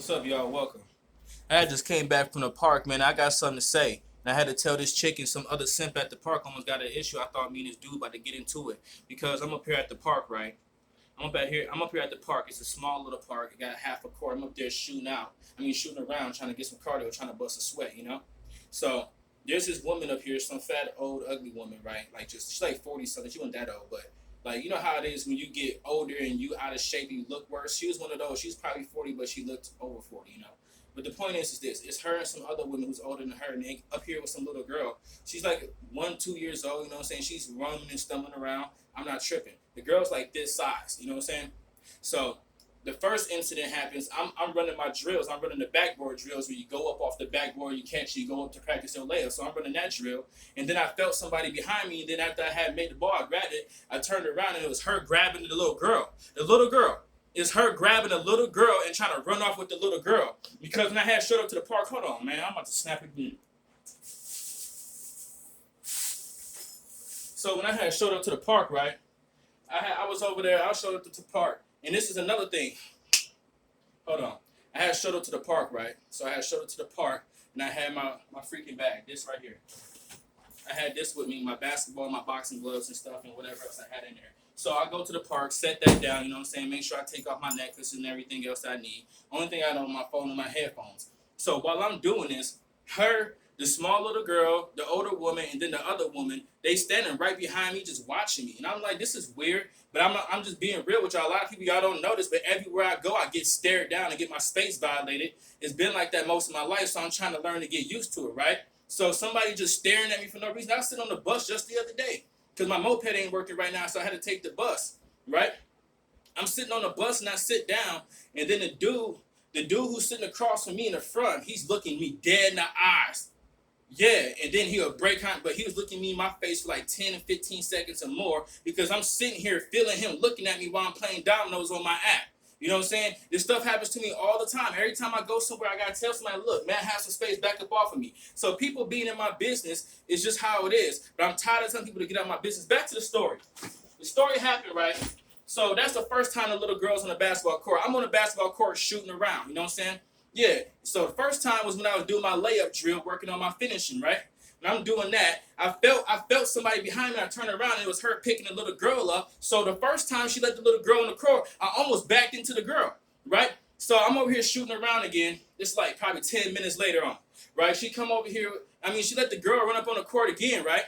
What's up, y'all? Welcome. I just came back from the park, man. I got something to say. And I had to tell this chick and some other simp at the park almost got an issue. I thought me and this dude about to get into it. Because I'm up here at the park, right? I'm up here at the park. It's a small little park. It got half a court. I'm up there shooting around, trying to get some cardio, trying to bust a sweat. So there's this woman up here, some fat, old, ugly woman, right? She's like 40 something. She wasn't that old, but like, you know how it is when you get older and you out of shape and you look worse. She was one of those. She's probably 40, but she looked over 40. But the point is this: it's her and some other women who's older than her, and they up here with some little girl. She's like 1, 2 years old. You know what I'm saying? She's running and stumbling around. I'm not tripping. The girl's like this size. You know what I'm saying? So the first incident happens. I'm running my drills. I'm running the backboard drills where you go up off the backboard, you catch, you go up to practice your layup. So I'm running that drill, and then I felt somebody behind me. And then after I had made the ball, I grabbed it. I turned around, and it was her grabbing the little girl. The little girl. Is her grabbing a little girl and trying to run off with the little girl. Because when I had showed up to the park, hold on, man, I'm about to snap it again. So when I had showed up to the park, right, I was over there, I showed up to the park. And this is another thing. Hold on. I had showed up to the park, right? So I had showed up to the park, and I had my freaking bag, this right here. I had this with me, my basketball, my boxing gloves and stuff, and whatever else I had in there. So I go to the park, set that down, you know what I'm saying? Make sure I take off my necklace and everything else I need. Only thing I had on my phone and my headphones. So while I'm doing this, the small little girl, the older woman, and then the other woman, they standing right behind me just watching me. And I'm like, this is weird, but I'm just being real with y'all. A lot of people, y'all don't notice, but everywhere I go, I get stared down and get my space violated. It's been like that most of my life, so I'm trying to learn to get used to it, right? So somebody just staring at me for no reason. I was sitting on the bus just the other day because my moped ain't working right now, so I had to take the bus, right? I'm sitting on the bus and I sit down, and then the dude who's sitting across from me in the front, he's looking me dead in the eyes. Yeah, and then he'll break out, but he was looking me in my face for like 10 and 15 seconds or more because I'm sitting here feeling him looking at me while I'm playing dominoes on my app. You know what I'm saying? This stuff happens to me all the time. Every time I go somewhere, I got to tell somebody, look, man, have some space, back up off of me. So people being in my business is just how it is. But I'm tired of telling people to get out of my business. Back to the story. The story happened, right? So that's the first time the little girl's on the basketball court. I'm on the basketball court shooting around. You know what I'm saying? Yeah. So the first time was when I was doing my layup drill, working on my finishing, right? When I'm doing that, I felt somebody behind me. I turned around, and it was her picking the little girl up. So the first time she let the little girl on the court, I almost backed into the girl, right? So I'm over here shooting around again. It's like probably 10 minutes later on, right? She come over here. She let the girl run up on the court again, right?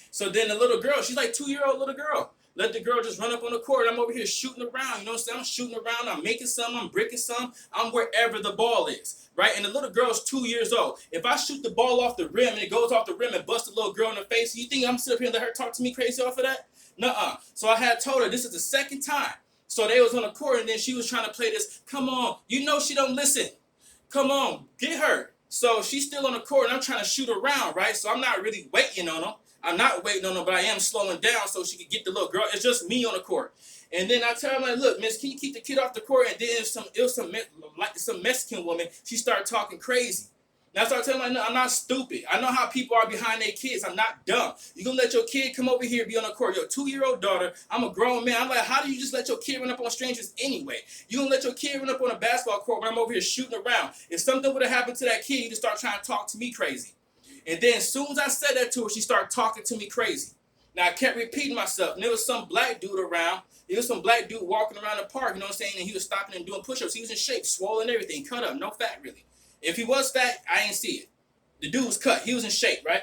So then the little girl, she's like 2-year-old little girl. Let the girl just run up on the court. I'm over here shooting around. You know what I'm saying? I'm shooting around. I'm making some. I'm bricking some. I'm wherever the ball is, right? And the little girl's 2 years old. If I shoot the ball off the rim and it goes off the rim and busts the little girl in the face, you think I'm sitting up here and let her talk to me crazy off of that? Nuh-uh. So I had told her this is the second time. So they was on the court, and then she was trying to play this. Come on. You know she don't listen. Come on. Get her. So she's still on the court, and I'm trying to shoot around, right? So I'm not really waiting on her. I'm not waiting on her, but I am slowing down so she can get the little girl. It's just me on the court. And then I tell her, like, look, miss, can you keep the kid off the court? And then it was some Mexican woman. She started talking crazy. And I started telling her, like, no, I'm not stupid. I know how people are behind their kids. I'm not dumb. You gonna let your kid come over here and be on the court? Your 2-year-old daughter, I'm a grown man. I'm like, how do you just let your kid run up on strangers anyway? You gonna let your kid run up on a basketball court when I'm over here shooting around? If something would have happened to that kid, you'd start trying to talk to me crazy. And then as soon as I said that to her, she started talking to me crazy. Now, I kept repeating myself. And there was some black dude around. There was some black dude walking around the park, you know what I'm saying? And he was stopping and doing push-ups. He was in shape, swollen, everything, cut up, no fat, really. If he was fat, I ain't see it. The dude was cut. He was in shape, right?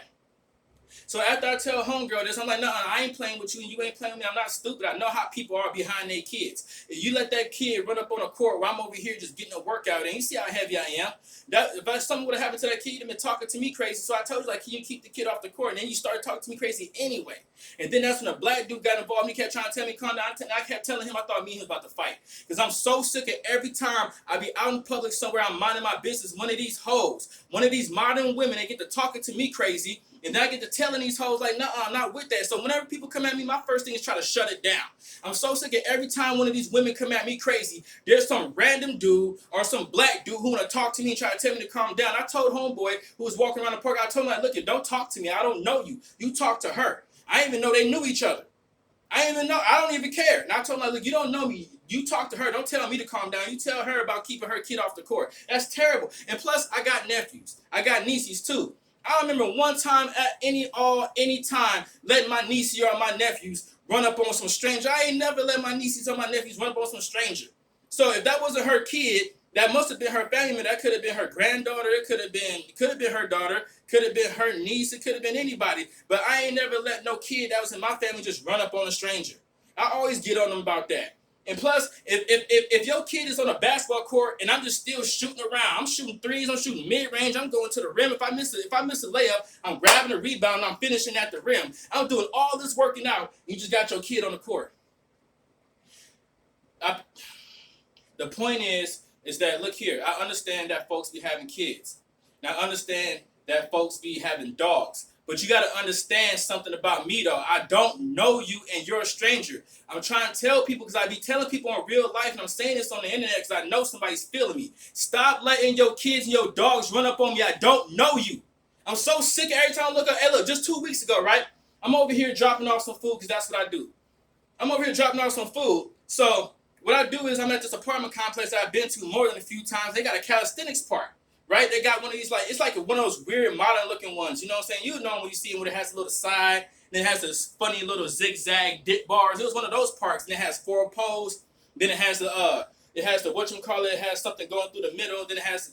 So after I tell homegirl this, I'm like, no, I ain't playing with you, and you ain't playing with me. I'm not stupid. I know how people are behind their kids. If you let that kid run up on a court while I'm over here just getting a workout, and you see how heavy I am. If something would have happened to that kid, you'd been talking to me crazy. So I told you, like, can you keep the kid off the court? And then you started talking to me crazy anyway. And then that's when a black dude got involved. And he kept trying to tell me, calm down. I kept telling him I thought me and him was about to fight. Because I'm so sick of every time I be out in public somewhere, I'm minding my business, one of these hoes, one of these modern women, they get to talking to me crazy. And then I get to telling these hoes, like, nah, I'm not with that. So whenever people come at me, my first thing is try to shut it down. I'm so sick of every time one of these women come at me crazy, there's some random dude or some black dude who want to talk to me and try to tell me to calm down. I told homeboy who was walking around the park, I told him, like, look, don't talk to me. I don't know you. You talk to her. I didn't even know they knew each other. I don't even care. And I told him, like, look, you don't know me. You talk to her. Don't tell me to calm down. You tell her about keeping her kid off the court. That's terrible. And plus, I got nephews. I got nieces too. I remember one time at any time letting my nieces or my nephews run up on some stranger. I ain't never let my nieces or my nephews run up on some stranger. So if that wasn't her kid, that must have been her family member. That could have been her granddaughter. It could have been her daughter. Could have been her niece. It could have been anybody. But I ain't never let no kid that was in my family just run up on a stranger. I always get on them about that. And plus, if your kid is on a basketball court and I'm just still shooting around, I'm shooting threes, I'm shooting mid-range, I'm going to the rim. If I miss a layup, I'm grabbing a rebound and I'm finishing at the rim. I'm doing all this working out. You just got your kid on the court. The point is that, look here, I understand that folks be having kids. Now, I understand that folks be having dogs. But you got to understand something about me, though. I don't know you and you're a stranger. I'm trying to tell people, because I be telling people in real life, and I'm saying this on the internet because I know somebody's feeling me. Stop letting your kids and your dogs run up on me. I don't know you. I'm so sick every time I look up. Hey, look, just 2 weeks ago, right? I'm over here dropping off some food because that's what I do. I'm over here dropping off some food. So what I do is I'm at this apartment complex that I've been to more than a few times. They got a calisthenics park. Right? They got one of these, like, it's like one of those weird modern looking ones. You know what I'm saying? You know when you see it when it has a little side, then it has this funny little zigzag dip bars. It was one of those parks, and it has 4 poles. Then it has the whatchamacallit, it has something going through the middle. Then it has,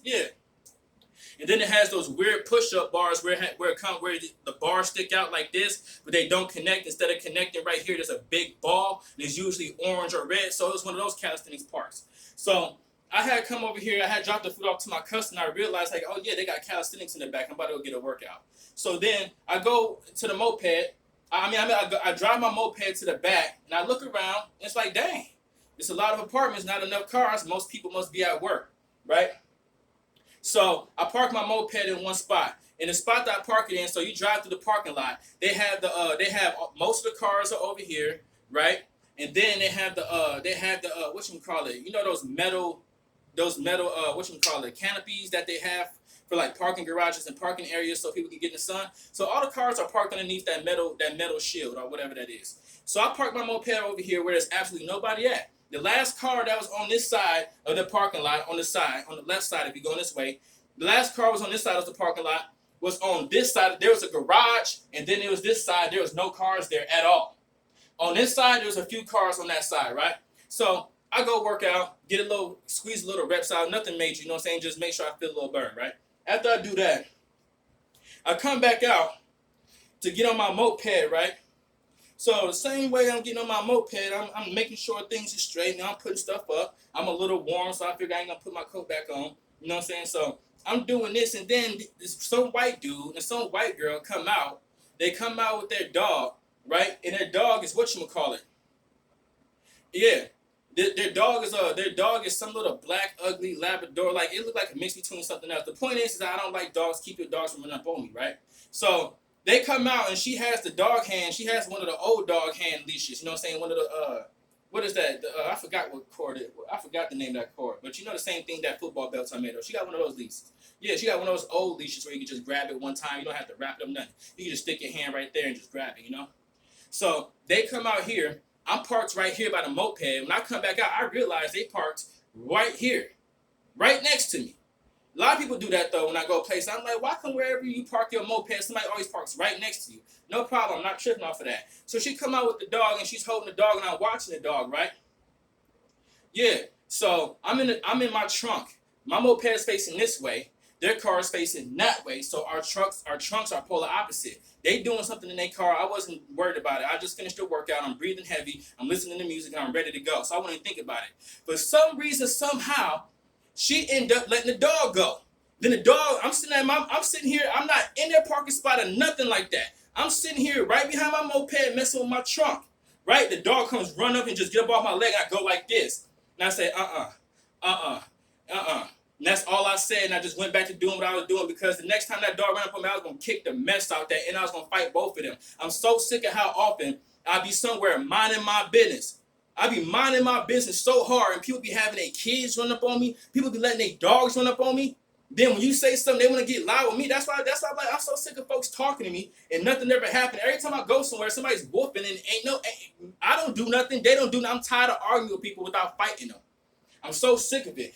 and then it has those weird push-up bars where the bars stick out like this, but they don't connect. Instead of connecting right here, there's a big ball. And it's usually orange or red. So it was one of those calisthenics parks. So I had come over here, I had dropped the food off to my cousin, I realized, like, oh yeah, they got calisthenics in the back, I'm about to go get a workout. So then I go to the moped, I drive my moped to the back, and I look around, and it's like, dang, it's a lot of apartments, not enough cars, most people must be at work, right? So I park my moped in one spot. In the spot that I park it in, so you drive through the parking lot, they have most of the cars are over here, right? And then they have the whatchamacallit, you know those metal canopies that they have for like parking garages and parking areas so people can get in the sun. So all the cars are parked underneath that metal shield or whatever that is. So I parked my moped over here where there's absolutely nobody at. The last car that was on this side of the parking lot, on the left side if you're going this way, the last car was on this side of the parking lot, was on this side. There was a garage, and then there was this side. There was no cars there at all. On this side, there was a few cars on that side, right? So I go work out, squeeze a little reps out, nothing major, you know what I'm saying? Just make sure I feel a little burn, right? After I do that, I come back out to get on my moped, right? So the same way I'm getting on my moped, I'm making sure things are straight, and I'm putting stuff up. I'm a little warm, so I figure I ain't gonna put my coat back on, you know what I'm saying? So I'm doing this, and then some white dude and some white girl come out. They come out with their dog, right? And their dog is whatchamacallit. Yeah. Their dog is some little black, ugly Labrador. Like, it looked like a mix between something else. The point is that I don't like dogs. Keep your dogs from running up on me, right? So they come out, and she has the dog hand. She has one of the old dog hand leashes. You know what I'm saying? One of the, what is that? I forgot what cord it was. I forgot the name of that cord. But you know the same thing that football belts are made of. She got one of those leashes. Yeah, she got one of those old leashes where you can just grab it one time. You don't have to wrap it up, nothing. You can just stick your hand right there and just grab it, you know? So they come out here. I'm parked right here by the moped. When I come back out, I realize they parked right here, right next to me. A lot of people do that, though, when I go places. I'm like, why come wherever you park your moped, somebody always parks right next to you? No problem. I'm not tripping off of that. So she come out with the dog, and she's holding the dog, and I'm watching the dog, right? Yeah. So I'm in my trunk. My moped is facing this way. Their car is facing that way, so our trunks are polar opposite. They doing something in their car. I wasn't worried about it. I just finished the workout. I'm breathing heavy. I'm listening to music, and I'm ready to go. So I wouldn't think about it. For some reason, somehow, she ended up letting the dog go. Then the dog, I'm sitting here. I'm not in their parking spot or nothing like that. I'm sitting here right behind my moped messing with my trunk. Right? The dog comes run up and just get up off my leg. I go like this. And I say, And that's all I said, and I just went back to doing what I was doing because the next time that dog ran up on me, I was going to kick the mess out that, and I was going to fight both of them. I'm so sick of how often I be somewhere minding my business. I be minding my business so hard, and people be having their kids run up on me. People be letting their dogs run up on me. Then when you say something, they want to get loud with me. That's why I'm so sick of folks talking to me and nothing ever happened. Every time I go somewhere, somebody's whooping and I don't do nothing. They don't do nothing. I'm tired of arguing with people without fighting them. I'm so sick of it.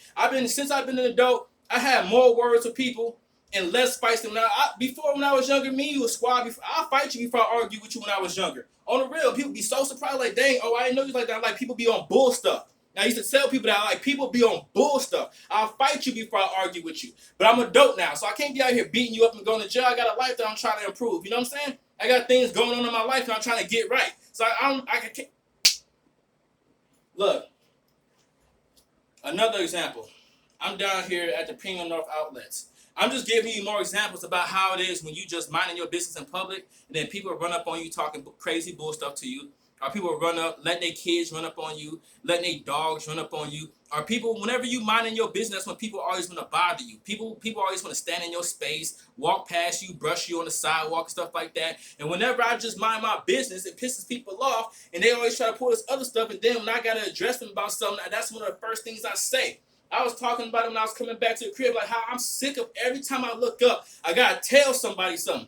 Since I've been an adult, I had more words with people and less fights than before. When I was younger, me, you a squad. I'll fight you before I argue with you when I was younger. On the real, people be so surprised, like, dang, oh, I didn't know you like that. Like, people be on bull stuff. I used to tell people that, like, people be on bull stuff. I'll fight you before I argue with you. But I'm an adult now, so I can't be out here beating you up and going to jail. I got a life that I'm trying to improve. You know what I'm saying? I got things going on in my life and I'm trying to get right. So I can't. Look, another example. I'm down here at the Premium North Outlets. I'm just giving you more examples about how it is when you just minding your business in public and then people run up on you talking crazy bull stuff to you. Or people run up, letting their kids run up on you, letting their dogs run up on you. Or people, whenever you minding your business, that's when people always want to bother you. People always want to stand in your space, walk past you, brush you on the sidewalk, stuff like that. And whenever I just mind my business, it pisses people off. And they always try to pull this other stuff. And then when I got to address them about something, that's one of the first things I say. I was talking about it when I was coming back to the crib, like how I'm sick of every time I look up, I got to tell somebody something.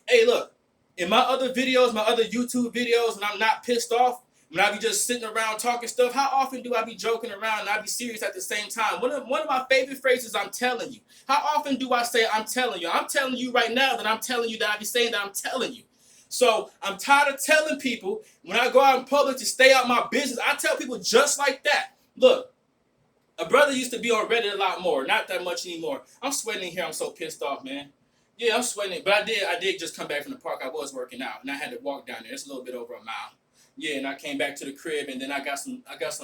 Hey, look. In my other videos, my other YouTube videos, when I'm not pissed off, when I be just sitting around talking stuff, how often do I be joking around and I be serious at the same time? One of my favorite phrases, I'm telling you. How often do I say I'm telling you? I'm telling you right now that I'm telling you that I be saying that I'm telling you. So I'm tired of telling people when I go out in public to stay out my business. I tell people just like that. Look, a brother used to be on Reddit a lot more, not that much anymore. I'm sweating in here. I'm so pissed off, man. Yeah, I'm sweating, but I did just come back from the park. I was working out, and I had to walk down there. It's a little bit over a mile. Yeah, and I came back to the crib, and then I got some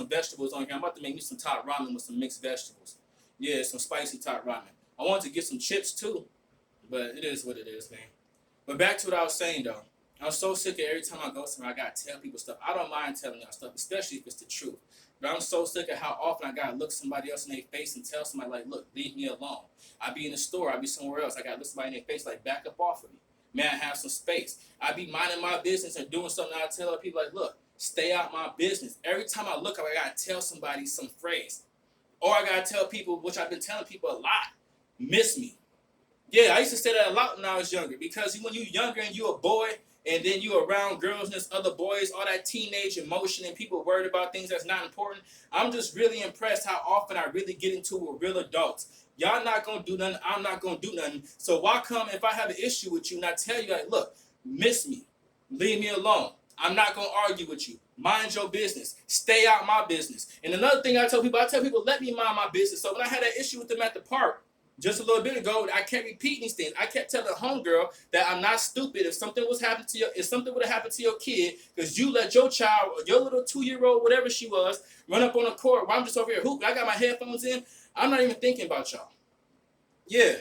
vegetables on here. I'm about to make me some top ramen with some mixed vegetables. Yeah, some spicy top ramen. I wanted to get some chips too, but it is what it is, man. But back to what I was saying though. I'm so sick of every time I go somewhere, I gotta tell people stuff. I don't mind telling y'all stuff, especially if it's the truth. But I'm so sick of how often I gotta look somebody else in their face and tell somebody like, look, leave me alone. I be in the store, I be somewhere else. I gotta look somebody in their face like, back up off of me. Man, I have some space. I be minding my business and doing something. I tell people like, look, stay out my business. Every time I look up, I gotta tell somebody some phrase. Or I gotta tell people, which I've been telling people a lot, miss me. Yeah, I used to say that a lot when I was younger, because when you're younger and you're a boy, and then you around girls and there's other boys, all that teenage emotion and people worried about things that's not important. I'm just really impressed how often I really get into with real adults. Y'all not going to do nothing. I'm not going to do nothing. So why come if I have an issue with you and I tell you, like, look, miss me. Leave me alone. I'm not going to argue with you. Mind your business. Stay out my business. And another thing I tell people, let me mind my business. So when I had that issue with them at the park, just a little bit ago, I kept repeating these things. I kept telling the homegirl that I'm not stupid. If something would have happened to your kid, because you let your child, your little 2-year-old, whatever she was, run up on the court while I'm just over here hooping. I got my headphones in. I'm not even thinking about y'all. Yeah.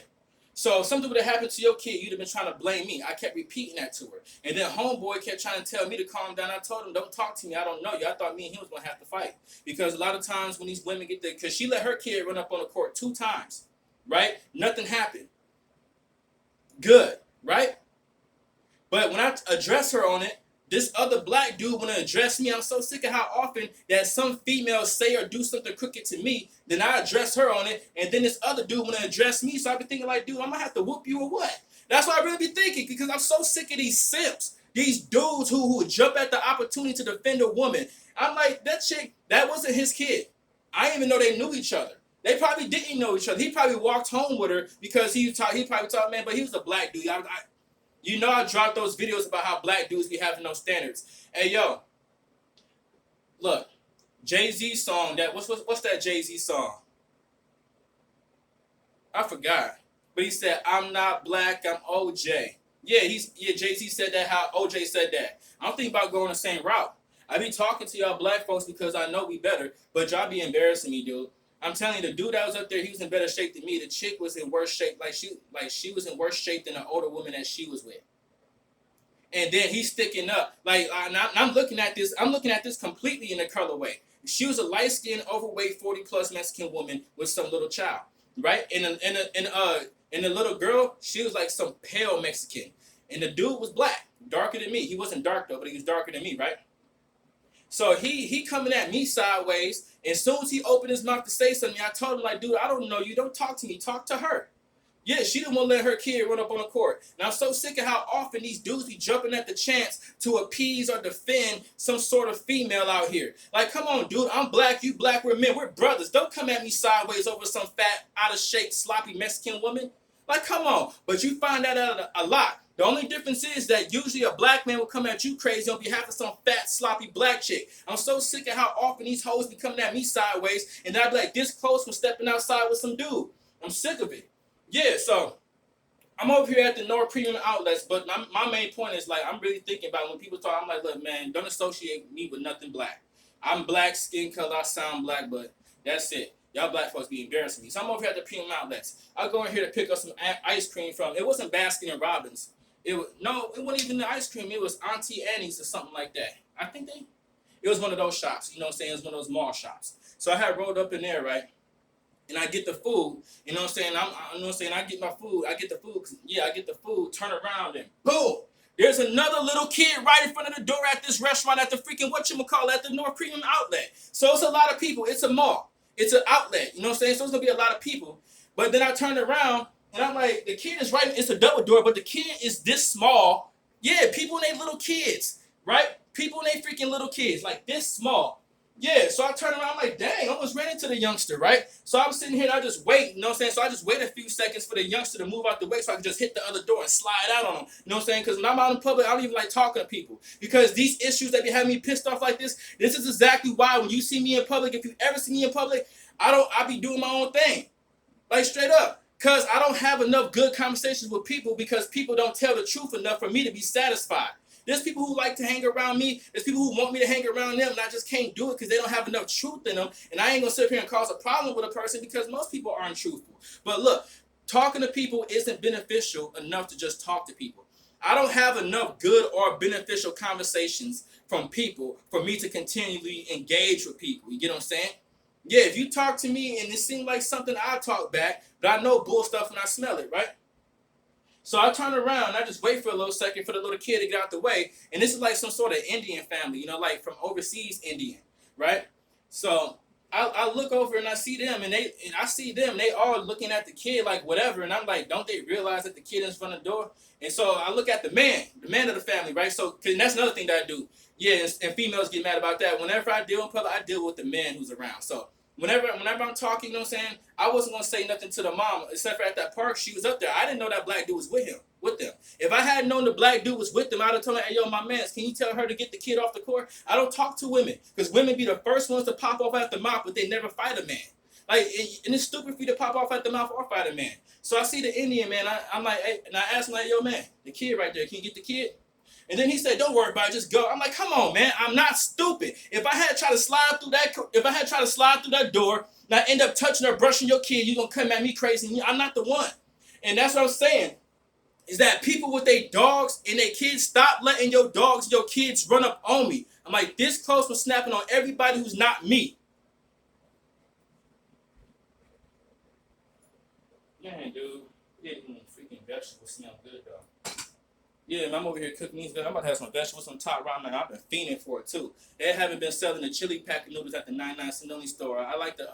So if something would have happened to your kid, you'd have been trying to blame me. I kept repeating that to her. And then homeboy kept trying to tell me to calm down. I told him, don't talk to me. I don't know you. I thought me and him was going to have to fight. Because a lot of times when these women get there, because she let her kid run up on the court 2 times. Right? Nothing happened. Good. Right? But when I address her on it, this other black dude want to address me. I'm so sick of how often that some females say or do something crooked to me, then I address her on it, and then this other dude want to address me. So I be thinking like, dude, I'm going to have to whoop you or what? That's what I really be thinking, because I'm so sick of these simps. These dudes who jump at the opportunity to defend a woman. I'm like, that chick, that wasn't his kid. I didn't even know they knew each other. They probably didn't know each other. He probably walked home with her because he probably thought, man, but he was a black dude. I dropped those videos about how black dudes be having no standards. Hey, yo, look, Jay-Z song, what's that Jay-Z song? I forgot. But he said, I'm not black, I'm OJ. Yeah, Jay-Z said that, how OJ said that. I'm thinking about going the same route. I be talking to y'all black folks because I know we better, but y'all be embarrassing me, dude. I'm telling you, the dude that was up there, he was in better shape than me. The chick was in worse shape, she was in worse shape than the older woman that she was with. And then he's sticking up. I'm looking at this completely in a colorway. She was a light-skinned, overweight, 40-plus Mexican woman with some little child, right? And the little girl, she was like some pale Mexican. And the dude was black, darker than me. He wasn't dark though, but he was darker than me, right? So he coming at me sideways, and as soon as he opened his mouth to say something, I told him, like, dude, I don't know you. Don't talk to me. Talk to her. Yeah, she didn't want to let her kid run up on the court. And I'm so sick of how often these dudes be jumping at the chance to appease or defend some sort of female out here. Like, come on, dude. I'm black. You black. We're men. We're brothers. Don't come at me sideways over some fat, out of shape, sloppy Mexican woman. Like, come on. But you find that out a lot. The only difference is that usually a black man will come at you crazy on behalf of some fat, sloppy black chick. I'm so sick of how often these hoes be coming at me sideways, and I'd be like this close from stepping outside with some dude. I'm sick of it. Yeah, so I'm over here at the North Premium Outlets, but my main point is, like, I'm really thinking about when people talk, I'm like, look, man, don't associate me with nothing black. I'm black, skin color, I sound black, but that's it. Y'all black folks be embarrassing me. So I'm over here at the Premium Outlets. I go in here to pick up some ice cream from, it wasn't Baskin and Robbins. It wasn't even the ice cream. It was Auntie Annie's or something like that. I think it was one of those shops. You know what I'm saying? It was one of those mall shops. So I had rolled up in there, right? And I get the food, you know what I'm saying? You know what I'm saying? I get my food. I get the food. Yeah, I get the food. Turn around and boom. There's another little kid right in front of the door at this restaurant at the freaking at the North Premium Outlet. So it's a lot of people. It's a mall. It's an outlet. You know what I'm saying? So it's gonna be a lot of people. But then I turned around and I'm like, the kid is right. It's a double door, but the kid is this small. Yeah, people and they little kids, right? People and they freaking little kids, like this small. Yeah, so I turn around, I'm like, dang, I almost ran into the youngster, right? So I'm sitting here and I just wait, you know what I'm saying? So I just wait a few seconds for the youngster to move out the way so I can just hit the other door and slide out on him. You know what I'm saying? Because when I'm out in public, I don't even like talking to people. Because these issues that be having me pissed off like this is exactly why when you see me in public, if you ever see me in public, I be doing my own thing. Like, straight up. Because I don't have enough good conversations with people because people don't tell the truth enough for me to be satisfied. There's people who like to hang around me. There's people who want me to hang around them, and I just can't do it because they don't have enough truth in them. And I ain't going to sit up here and cause a problem with a person because most people aren't truthful. But look, talking to people isn't beneficial enough to just talk to people. I don't have enough good or beneficial conversations from people for me to continually engage with people. You get what I'm saying? Yeah, if you talk to me and it seems like something, I talk back, but I know bull stuff when I smell it, right? So I turn around and I just wait for a little second for the little kid to get out the way. And this is like some sort of Indian family, you know, like from overseas Indian, right? So I look over and I see them and they all looking at the kid like whatever. And I'm like, don't they realize that the kid is in front of the door? And so I look at the man of the family, right? So and that's another thing that I do. Yeah, and females get mad about that. Whenever I deal in public, I deal with the man who's around. So Whenever I'm talking, you know what I'm saying, I wasn't going to say nothing to the mom, except for at that park, she was up there. I didn't know that black dude was with them. If I had known the black dude was with them, I'd have told her, hey, yo, my man, can you tell her to get the kid off the court? I don't talk to women, because women be the first ones to pop off at the mouth, but they never fight a man. Like, and it's stupid for you to pop off at the mouth or fight a man. So I see the Indian man, I'm like, hey, and I asked him, like, yo, man, the kid right there, can you get the kid? And then he said, don't worry about it, just go. I'm like, come on, man, I'm not stupid. If I had tried to slide through that door, and I end up touching or brushing your kid, you're going to come at me crazy. I'm not the one. And that's what I'm saying, is that people with their dogs and their kids, stop letting your dogs and your kids run up on me. I'm like this close from snapping on everybody who's not me. Man, dude, freaking vegetables smell good, though. Yeah, man, I'm over here cooking these. I'm about to have some vegetables, some top ramen. I've been fiending for it too. They haven't been selling the chili pack of noodles at the 99 cent only store. I like the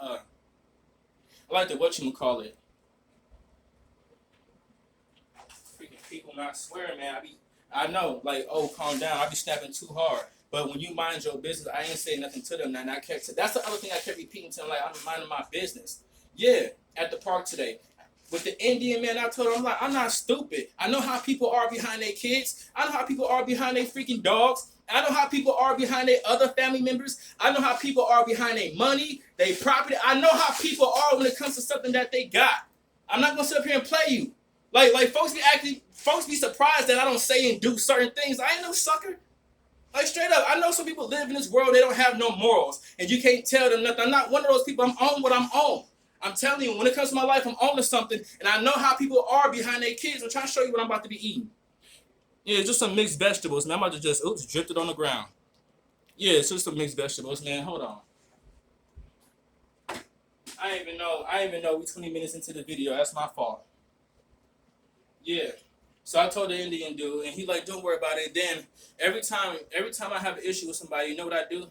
whatchamacallit. Freaking people, man, I swear, man, I know, like, oh, calm down. I be snapping too hard. But when you mind your business, I ain't saying nothing to them. Now, that's the other thing I kept repeating to them, like, I'm minding my business. Yeah, at the park today. With the Indian man, I told him, I'm not stupid. I know how people are behind their kids. I know how people are behind their freaking dogs. I know how people are behind their other family members. I know how people are behind their money, their property. I know how people are when it comes to something that they got. I'm not going to sit up here and play you. Like folks be surprised that I don't say and do certain things. I ain't no sucker. Like, straight up, I know some people live in this world, they don't have no morals, and you can't tell them nothing. I'm not one of those people. I'm on what I'm on. I'm telling you, when it comes to my life, I'm on to something, and I know how people are behind their kids. I'm trying to show you what I'm about to be eating. Yeah, it's just some mixed vegetables, man. I'm about to just, dripped it on the ground. Yeah, it's just some mixed vegetables, man. Hold on. I didn't even know we 20 minutes into the video. That's my fault. Yeah. So I told the Indian dude, and he like, don't worry about it. And then every time I have an issue with somebody, you know what I do?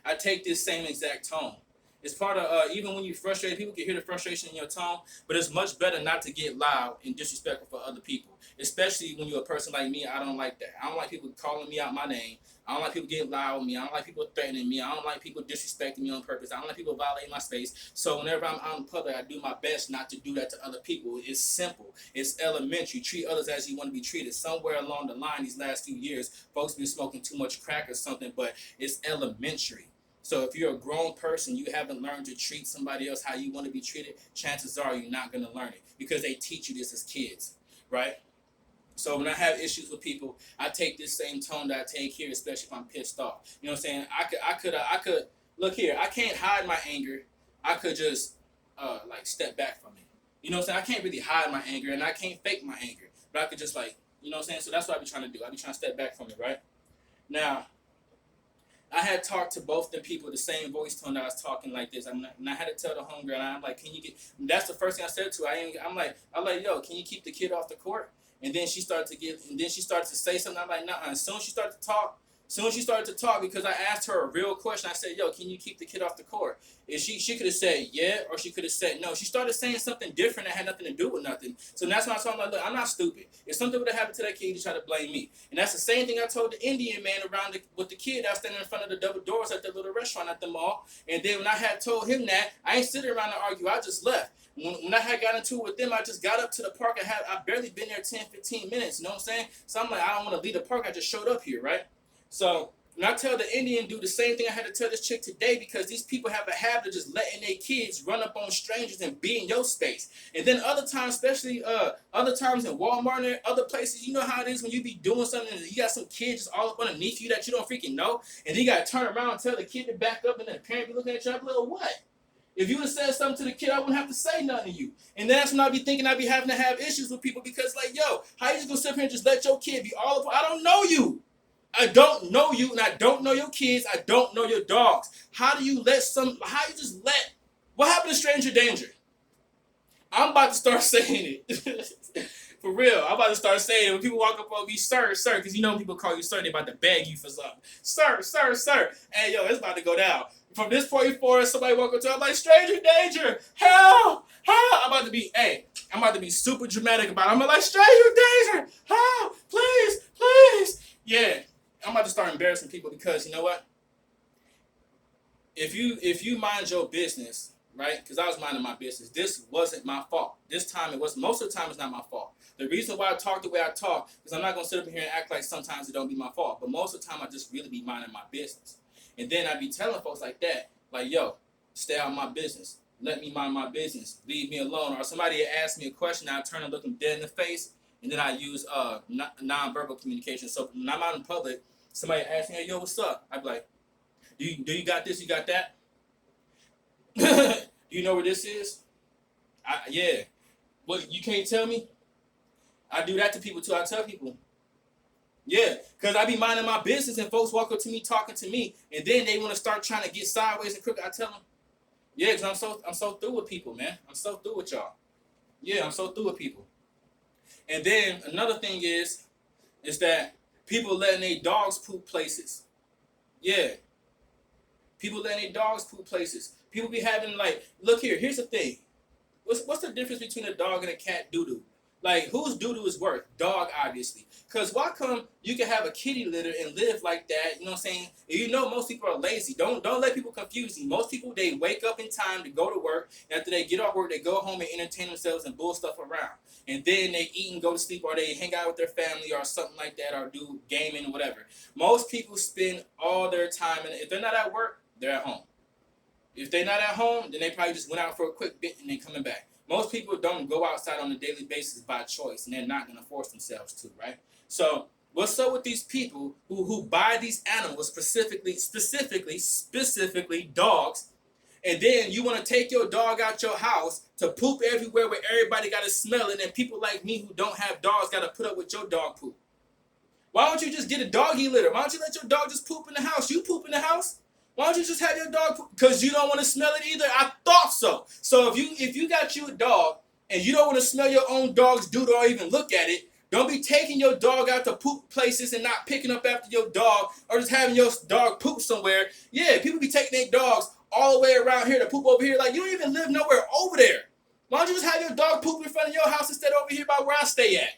I take this same exact tone. It's part of even when you're frustrated, people can hear the frustration in your tone. But it's much better not to get loud and disrespectful for other people, especially when you're a person like me. I don't like that. I don't like people calling me out my name. I don't like people getting loud with me. I don't like people threatening me. I don't like people disrespecting me on purpose. I don't like people violating my space. So whenever I'm out in public, I do my best not to do that to other people. It's simple. It's elementary. Treat others as you want to be treated. Somewhere along the line, these last few years, folks been smoking too much crack or something, but it's elementary. So if you're a grown person, you haven't learned to treat somebody else how you want to be treated, chances are you're not going to learn it because they teach you this as kids, right? So when I have issues with people, I take this same tone that I take here, especially if I'm pissed off. You know what I'm saying? I could look here. I can't hide my anger. I could just like step back from it. You know what I'm saying? I can't really hide my anger, and I can't fake my anger, but I could just like, you know what I'm saying? So that's what I be trying to do. I be trying to step back from it, right? Now, I had talked to both the people, the same voice tone that I was talking like this. And I had to tell the homegirl, and I'm like, can you get, that's the first thing I said to her. I'm like, yo, can you keep the kid off the court? And then she started to say something. I'm like, nah. As soon as she started to talk, because I asked her a real question. I said, yo, can you keep the kid off the court? And she could have said yeah, or she could have said no. She started saying something different that had nothing to do with nothing. So that's when I told her, like, look, I'm not stupid. If something would have happened to that kid, you try to blame me. And that's the same thing I told the Indian man with the kid that was standing in front of the double doors at the little restaurant at the mall. And then when I had told him that, I ain't sitting around to argue. I just left. When I had got into it with them, I just got up to the park. I barely been there 10, 15 minutes, you know what I'm saying? So I'm like, I don't want to leave the park. I just showed up here, right? So when I tell the Indian dude the same thing I had to tell this chick today, because these people have a habit of just letting their kids run up on strangers and be in your space. And then other times, especially other times in Walmart and other places, you know how it is when you be doing something and you got some kids just all up underneath you that you don't freaking know, and then you got to turn around and tell the kid to back up, and then the parent be looking at you like, little what? If you would have said something to the kid, I wouldn't have to say nothing to you. And that's when I be thinking I be having to have issues with people, because like, yo, how you just gonna sit here and just let your kid be all up? I don't know you. I don't know you, and I don't know your kids. I don't know your dogs. How you just let, what happened to stranger danger? I'm about to start saying it. For real, I'm about to start saying it. When people walk up on me, sir, because you know when people call you sir, they about to beg you for something. Sir. Hey, yo, it's about to go down. From this point forward, somebody walk up to me, I'm like, stranger danger, help. I'm about to be super dramatic about it. I'm like, stranger danger, help, please. Yeah, I'm about to start embarrassing people, because you know what? If you mind your business, right? Because I was minding my business. This wasn't my fault. This time it was. Most of the time it's not my fault. The reason why I talk the way I talk is I'm not gonna sit up here and act like sometimes it don't be my fault. But most of the time I just really be minding my business. And then I be telling folks like that, like, yo, stay out of my business. Let me mind my business. Leave me alone. Or somebody asks me a question, I turn and look them dead in the face, and then I use non-verbal communication. So when I'm out in public, somebody asks me, hey, yo, what's up? I be like, do you got this? You got that? Do you know where this is? Yeah. What, you can't tell me? I do that to people too. I tell people. Yeah, because I be minding my business and folks walk up to me talking to me, and then they want to start trying to get sideways and crooked. I tell them, yeah, because I'm so through with people, man. I'm so through with y'all. Yeah, I'm so through with people. And then another thing is that people letting their dogs poop places. Yeah. People letting their dogs poop places. People be having, like, look here, here's the thing. What's the difference between a dog and a cat doo-doo? Like, whose doo-doo is worse? Dog, obviously. Because why come you can have a kitty litter and live like that, you know what I'm saying? And you know most people are lazy. Don't let people confuse you. Most people, they wake up in time to go to work. And after they get off work, they go home and entertain themselves and bull stuff around. And then they eat and go to sleep, or they hang out with their family or something like that, or do gaming or whatever. Most people spend all their time, and if they're not at work, they're at home. If they're not at home, then they probably just went out for a quick bit and then coming back. Most people don't go outside on a daily basis by choice, and they're not going to force themselves to, right? So what's up with these people who buy these animals, specifically dogs, and then you want to take your dog out your house to poop everywhere where everybody got to smell it, and people like me who don't have dogs got to put up with your dog poop? Why don't you just get a doggy litter? Why don't you let your dog just poop in the house? You poop in the house? Why don't you just have your dog poop? Because you don't want to smell it either? I thought so. So if you got you a dog and you don't want to smell your own dog's doo or even look at it, don't be taking your dog out to poop places and not picking up after your dog, or just having your dog poop somewhere. Yeah, people be taking their dogs all the way around here to poop over here. Like, you don't even live nowhere over there. Why don't you just have your dog poop in front of your house instead of over here by where I stay at?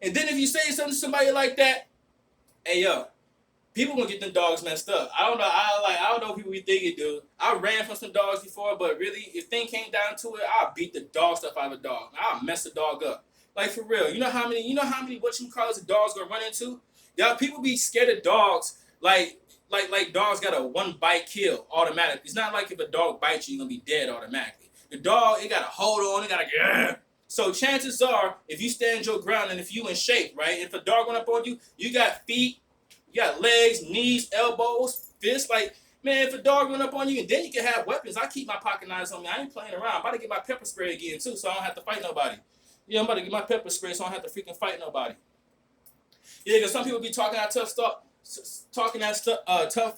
And then if you say something to somebody like that, hey, yo, people gonna get them dogs messed up. I don't know. I don't know what people be thinking, dude. I ran from some dogs before, but really, if thing came down to it, I'll beat the dog stuff out of a dog. I'll mess the dog up. Like, for real. You know how many whatchamacallits the dogs gonna run into? Y'all, people be scared of dogs. Like dogs got a one bite kill automatically. It's not like if a dog bites you, you're gonna be dead automatically. The dog, it gotta hold on. It gotta get. So chances are, if you stand your ground and if you in shape, right? If a dog run up on you, you got feet. You got legs, knees, elbows, fists. Like, man, if a dog run up on you, and then you can have weapons. I keep my pocket knives on me. I ain't playing around. I'm about to get my pepper spray again, too, so I don't have to fight nobody. Yeah, I'm about to get my pepper spray so I don't have to freaking fight nobody. Yeah, because some people be talking that tough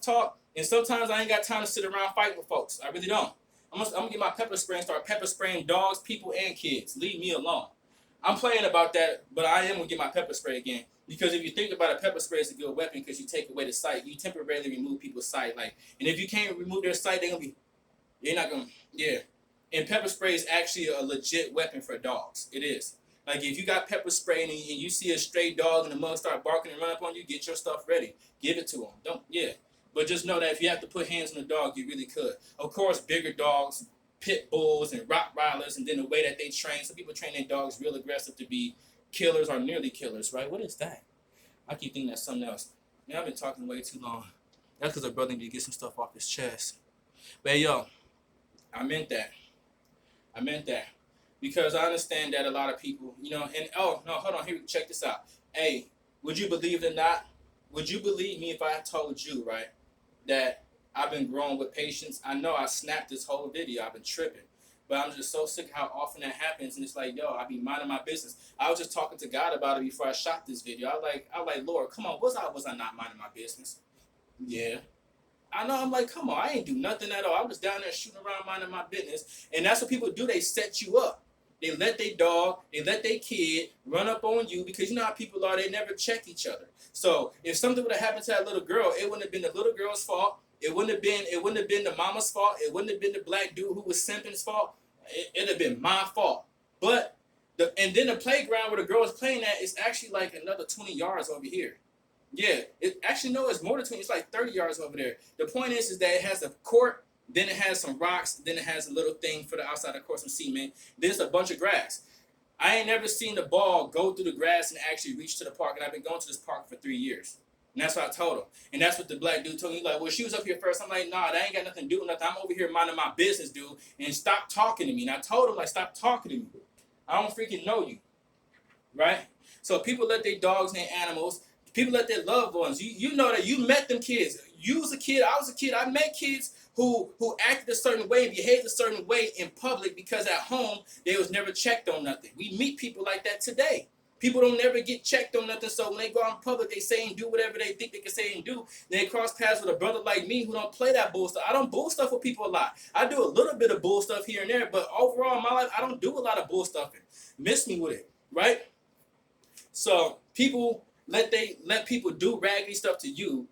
talk, and sometimes I ain't got time to sit around fighting with folks. I really don't. I'm gonna get my pepper spray and start pepper spraying dogs, people, and kids. Leave me alone. I'm playing about that, but I am gonna get my pepper spray again. Because if you think about it, pepper spray is a good weapon because you take away the sight. You temporarily remove people's sight. Like, and if you can't remove their sight, they're not gonna, yeah. And pepper spray is actually a legit weapon for dogs. It is. Like, if you got pepper spray and you see a stray dog and the mug start barking and run up on you, get your stuff ready. Give it to them. Don't, yeah. But just know that if you have to put hands on the dog, you really could. Of course, bigger dogs, pit bulls and Rottweilers, and then the way that they train. Some people train their dogs real aggressive to be killers or nearly killers, right? What is that? I keep thinking that's something else. Man, I've been talking way too long. That's because our brother needs to get some stuff off his chest. But hey, yo, I meant that. Because I understand that a lot of people, you know, and oh, no, hold on, here, check this out. Hey, would you believe it or not? Would you believe me if I told you, right, that I've been growing with patience? I know I snapped this whole video. I've been tripping. But I'm just so sick how often that happens, and it's like, yo, I be minding my business. I was just talking to God about it before I shot this video. I was like, Lord, come on, was I not minding my business? Yeah. I know, I'm like, come on, I ain't do nothing at all. I was down there shooting around minding my business. And that's what people do, they set you up. They let their dog, they let their kid run up on you because you know how people are, they never check each other. So if something would have happened to that little girl, it wouldn't have been the little girl's fault. It wouldn't have been the mama's fault. It wouldn't have been the black dude who was simping's fault. It'd have been my fault. But and then the playground where the girl is playing at is actually like another 20 yards over here. Yeah, it actually no, it's more than 20. It's like 30 yards over there. The point is that it has a court, then it has some rocks, then it has a little thing for the outside of the court, some cement. Then it's a bunch of grass. I ain't never seen the ball go through the grass and actually reach to the park, and I've been going to this park for 3 years. And that's what I told him. And that's what the black dude told me. Like, well, she was up here first. I'm like, nah, that ain't got nothing to do with nothing. I'm over here minding my business, dude. And stop talking to me. And I told him, like, stop talking to me. I don't freaking know you. Right? So people let their dogs and animals, people let their loved ones. You know that you met them kids. You was a kid. I was a kid. I met kids who acted a certain way and behaved a certain way in public because at home, they was never checked on nothing. We meet people like that today. People don't never get checked on nothing, so when they go out in public, they say and do whatever they think they can say and do. Then they cross paths with a brother like me who don't play that bull stuff. I don't bull stuff with people a lot. I do a little bit of bull stuff here and there, but overall in my life, I don't do a lot of bull stuffing. Miss me with it, right? So people let people do raggedy stuff to you,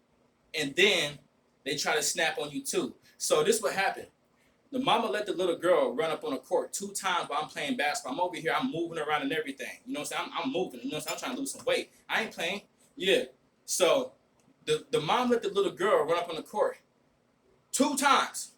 and then they try to snap on you too. So this is what happened. The mama let the little girl run up on the court 2 times while I'm playing basketball. I'm over here, I'm moving around and everything. You know what I'm saying? I'm moving. You know what I'm saying? I'm trying to lose some weight. I ain't playing. Yeah. So the mom let the little girl run up on the court 2 times.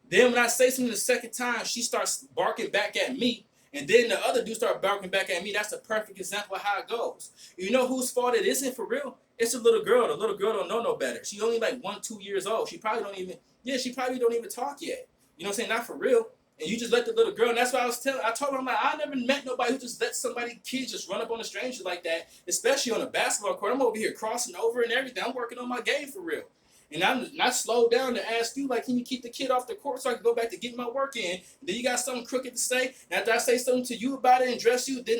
Then when I say something the second time, she starts barking back at me. And then the other dude starts barking back at me. That's a perfect example of how it goes. You know whose fault it isn't for real? It's the little girl. The little girl don't know no better. She's only like 1-2 years old. She probably don't even talk yet. You know what I'm saying? Not for real. And you just let the little girl, and that's what I told her, I'm like, I never met nobody who just let kids just run up on a stranger like that, especially on a basketball court. I'm over here crossing over and everything. I'm working on my game for real. And I'm not slowed down to ask you, like, can you keep the kid off the court so I can go back to getting my work in? And then you got something crooked to say. And after I say something to you about it and address you, then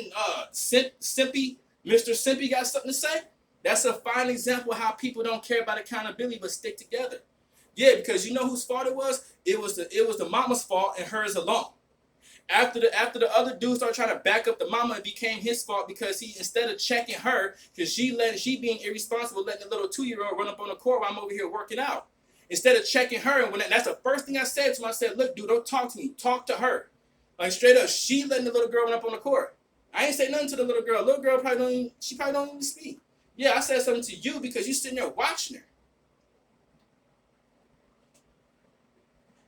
Simpy, Mr. Simpy got something to say? That's a fine example of how people don't care about accountability but stick together. Yeah, because you know whose fault it was? It was the mama's fault and hers alone. After the other dude started trying to back up the mama, it became his fault because he, instead of checking her, because she being irresponsible, letting the little 2-year-old run up on the court while I'm over here working out. Instead of checking her, and that's the first thing I said to him. I said, look, dude, don't talk to me. Talk to her. Like straight up, she letting the little girl run up on the court. I ain't say nothing to the little girl. Little girl probably don't even speak. Yeah, I said something to you because you sitting there watching her.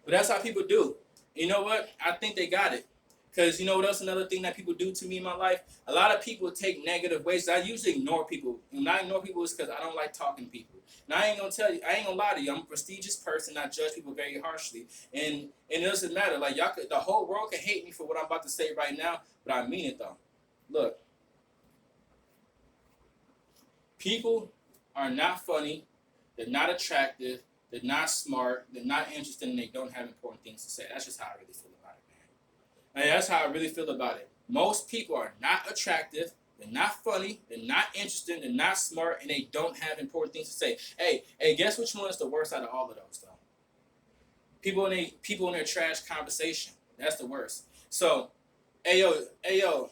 But that's how people do. You know what? I think they got it. Because you know what else? Another thing that people do to me in my life? A lot of people take negative ways. I usually ignore people. And when I ignore people, it's because I don't like talking to people. And I ain't gonna lie to you. I'm a prestigious person. I judge people very harshly. And it doesn't matter. Like the whole world can hate me for what I'm about to say right now, but I mean it though. Look. People are not funny. They're not attractive. They're not smart. They're not interested, and they don't have important things to say. That's just how I really feel about it, man. And that's how I really feel about it. Most people are not attractive. They're not funny. They're not interested. They're not smart, and they don't have important things to say. Hey, guess which one is the worst out of all of those, though? People in their trash conversation. That's the worst. So, hey yo.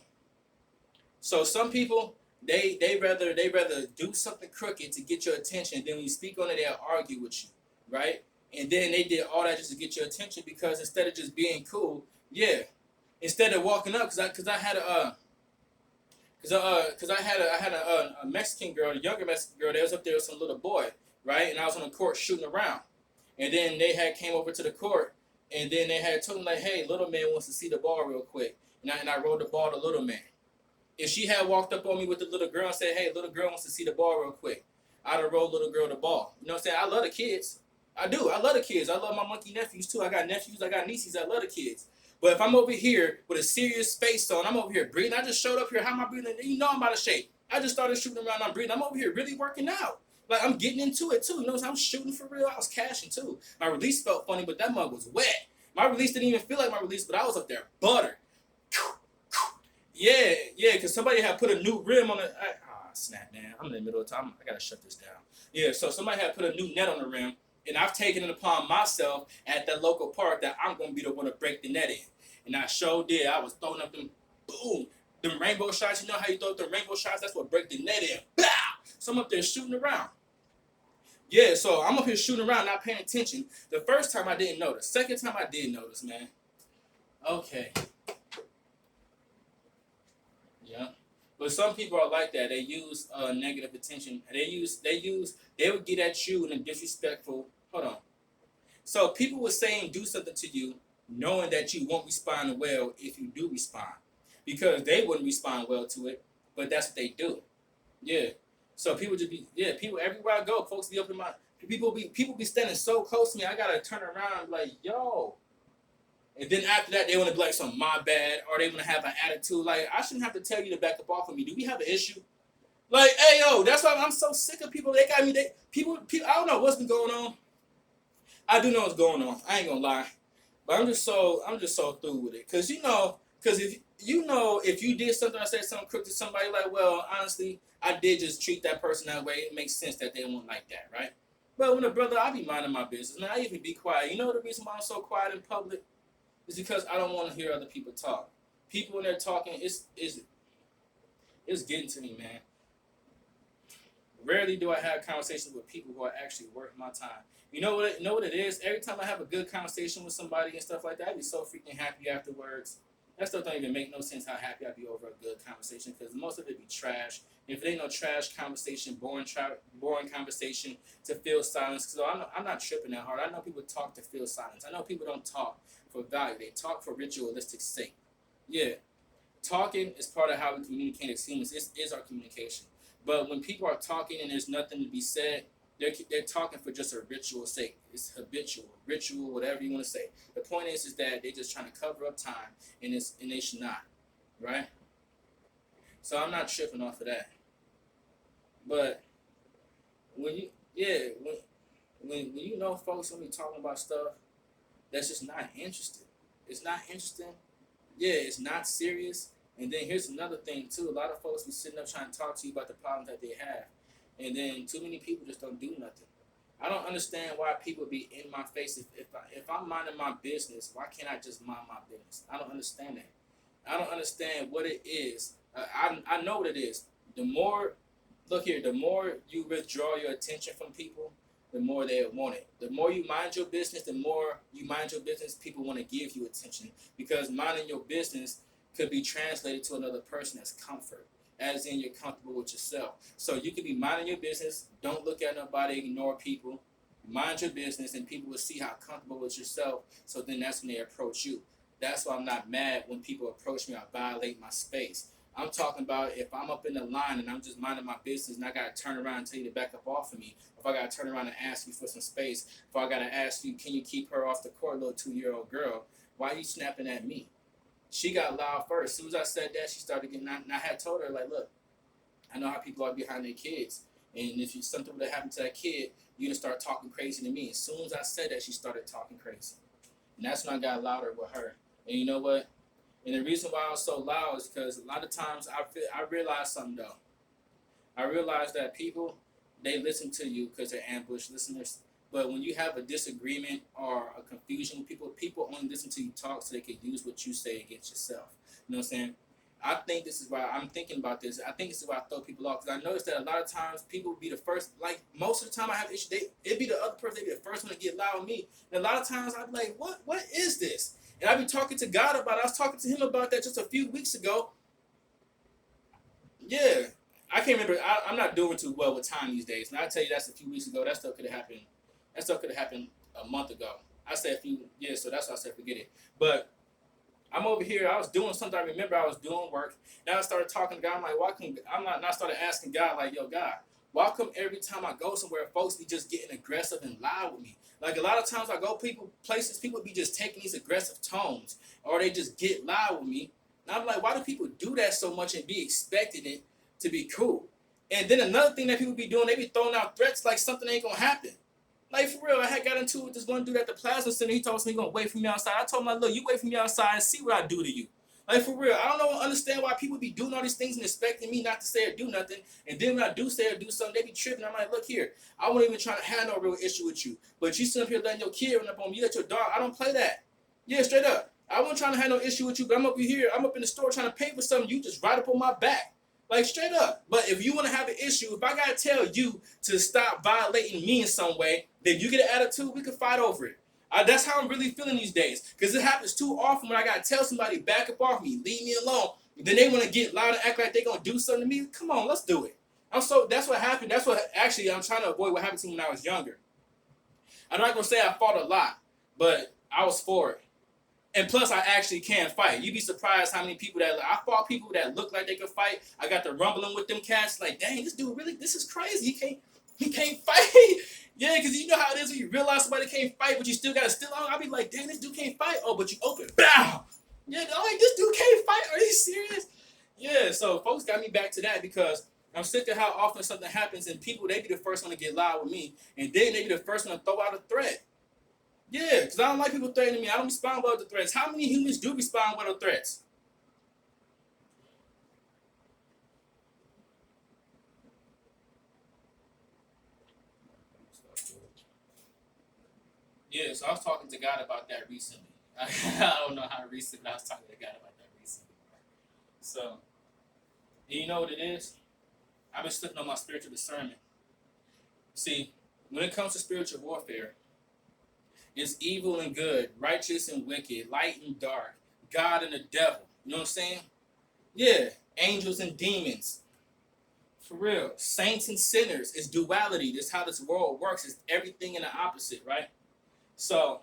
So some people they rather do something crooked to get your attention. Then when you speak on it, they'll argue with you, right? And then they did all that just to get your attention because instead of just being cool, yeah. Instead of walking up, cause I had a Mexican girl, a younger Mexican girl that was up there with some little boy, right? And I was on the court shooting around, and then they had came over to the court, and then they had told me like, hey, little man wants to see the ball real quick, and I rolled the ball to little man. If she had walked up on me with the little girl and said, hey, little girl wants to see the ball real quick, I'd have rolled little girl the ball. You know what I'm saying? I love the kids. I do. I love the kids. I love my monkey nephews too. I got nephews. I got nieces. I love the kids. But if I'm over here with a serious face on, I'm over here breathing. I just showed up here. How am I breathing? You know I'm out of shape. I just started shooting around. I'm breathing. I'm over here really working out. Like I'm getting into it too. You know, I'm shooting for real. I was cashing too. My release felt funny, but that mug was wet. My release didn't even feel like my release, but I was up there butter. Yeah, because somebody had put a new rim on it. Snap, man. I'm in the middle of time. I gotta shut this down. Yeah, so somebody had put a new net on the rim, and I've taken it upon myself at that local park that I'm gonna be the one to break the net in. And I sure did. I was throwing up them, boom, them rainbow shots. You know how you throw up the rainbow shots? That's what break the net in. Bow! So I'm up there shooting around. Yeah, so I'm up here shooting around, not paying attention. The first time I didn't notice. Second time I did notice, man. Okay. Yeah. But some people are like that. They use negative attention. They would get at you in a disrespectful, hold on. So people were saying do something to you knowing that you won't respond well if you do respond. Because they wouldn't respond well to it, but that's what they do. Yeah. So people people everywhere I go, folks be up in my people be standing so close to me, I gotta turn around and be like, yo. And then after that, they want to be like, some my bad, or they want to have an attitude. Like, I shouldn't have to tell you to back up off of me. Do we have an issue? Like, hey, yo, that's why I'm so sick of people. They got me. People. I don't know what's been going on. I do know what's going on. I ain't gonna lie, but I'm just so through with it. Cause if you did something or said something crooked to somebody, like, well, honestly, I did just treat that person that way. It makes sense that they won't like that, right? But when a brother, I be minding my business, man. I even be quiet. You know the reason why I'm so quiet in public? It's because I don't want to hear other people talk. People when they're talking, it's getting to me, man. Rarely do I have conversations with people who are actually worth my time. You know what it is? Every time I have a good conversation with somebody and stuff like that, I be so freaking happy afterwards. That stuff don't even make no sense how happy I'd be over a good conversation because most of it be trash. If it ain't no trash conversation, boring conversation to fill silence. So I'm not tripping that hard. I know people talk to fill silence. I know people don't talk for value. They talk for ritualistic sake. Yeah. Talking is part of how we communicate as humans. It is our communication. But when people are talking and there's nothing to be said, they're talking for just a ritual sake. It's habitual, ritual, whatever you want to say. The point is that they're just trying to cover up time, and they should not, right? So I'm not tripping off of that. But when you know folks when we talking about stuff that's just not interested, it's not interesting. Yeah, it's not serious. And then here's another thing too. A lot of folks be sitting up trying to talk to you about the problems that they have. And then too many people just don't do nothing. I don't understand why people be in my face. If I'm minding my business, why can't I just mind my business? I don't understand that. I don't understand what it is. I know what it is. The more you withdraw your attention from people, the more they want it. The more you mind your business, people want to give you attention, because minding your business could be translated to another person as comfort, as in you're comfortable with yourself. So you could be minding your business, don't look at nobody, ignore people, mind your business, and people will see how comfortable with yourself, so then that's when they approach you. That's why I'm not mad when people approach me or violate my space. I'm talking about if I'm up in the line and I'm just minding my business and I got to turn around and tell you to back up off of me, if I got to turn around and ask you for some space, if I got to ask you, can you keep her off the court, little 2-year-old girl, why are you snapping at me? She got loud first. As soon as I said that, she started getting, and I had told her, like, look, I know how people are behind their kids, and if something would have happened to that kid, you'd have started talking crazy to me. As soon as I said that, she started talking crazy. And that's when I got louder with her. And you know what? And the reason why I was so loud is because a lot of times I realized something, though. I realized that people, they listen to you because they're ambush listeners. But when you have a disagreement or a confusion with people only listen to you talk so they can use what you say against yourself. You know what I'm saying? I think this is why I'm thinking about this. I think this is why I throw people off, because I noticed that a lot of times people will be the first, like most of the time I have issues, it'd be the other person, they'd be the first one to get loud with me. And a lot of times I'd be like, what is this? And I'd be talking to God about it. I was talking to him about that just a few weeks ago. Yeah. I can't remember. I'm not doing too well with time these days. And I tell you, that's a few weeks ago. That stuff could have happened. That stuff could have happened a month ago. I said a few, yeah, so that's why I said forget it. But I'm over here. I was doing something. I remember I was doing work. Now I started talking to God. I'm like, why can I started asking God, like, yo, God, why come every time I go somewhere, folks be just getting aggressive and loud with me? Like a lot of times I go places, people be just taking these aggressive tones, or they just get loud with me. And I'm like, why do people do that so much and be expecting it to be cool? And then another thing that people be doing, they be throwing out threats like something ain't gonna happen. Like, for real, I had got into it with this one dude at the plasma center. He told me he gonna wait for me outside. I told him, like, look, you wait for me outside and see what I do to you. Like, for real, I don't understand why people be doing all these things and expecting me not to say or do nothing. And then when I do say or do something, they be tripping. I'm like, look here, I wasn't even trying to have no real issue with you. But you sit up here letting your kid run up on me, you let your dog, I don't play that. Yeah, straight up. I wasn't trying to have no issue with you, but I'm up here, I'm up in the store trying to pay for something, you just right up on my back. Like, straight up. But if you want to have an issue, if I got to tell you to stop violating me in some way, then you get an attitude, we can fight over it. That's how I'm really feeling these days. Because it happens too often when I got to tell somebody, back up off me, leave me alone. Then they want to get loud and act like they're going to do something to me. Come on, let's do it. That's what happened. That's what, actually, I'm trying to avoid what happened to me when I was younger. I'm not going to say I fought a lot, but I was for it. And plus, I actually can fight. You'd be surprised how many people I fought people that look like they could fight. I got the rumbling with them cats. Like, dang, this dude really, this is crazy. He can't fight. Yeah, because you know how it is when you realize somebody can't fight, but you still got to still on. I'll be like, dang, this dude can't fight. Oh, but you open. Bow. Yeah, I'm like, this dude can't fight. Are you serious? Yeah, so folks got me back to that because I'm sick of how often something happens and people, they be the first one to get loud with me. And then they be the first one to throw out a threat. Yeah, because I don't like people threatening me. I don't respond well to threats. How many humans do respond well to threats? Yeah, so I was talking to God about that recently. I don't know how recent, but I was talking to God about that recently. So, you know what it is? I've been slipping on my spiritual discernment. See, when it comes to spiritual warfare, it's evil and good, righteous and wicked, light and dark, God and the devil. You know what I'm saying? Yeah, angels and demons. For real. Saints and sinners. It's duality. This is how this world works. It's everything in the opposite, right? So,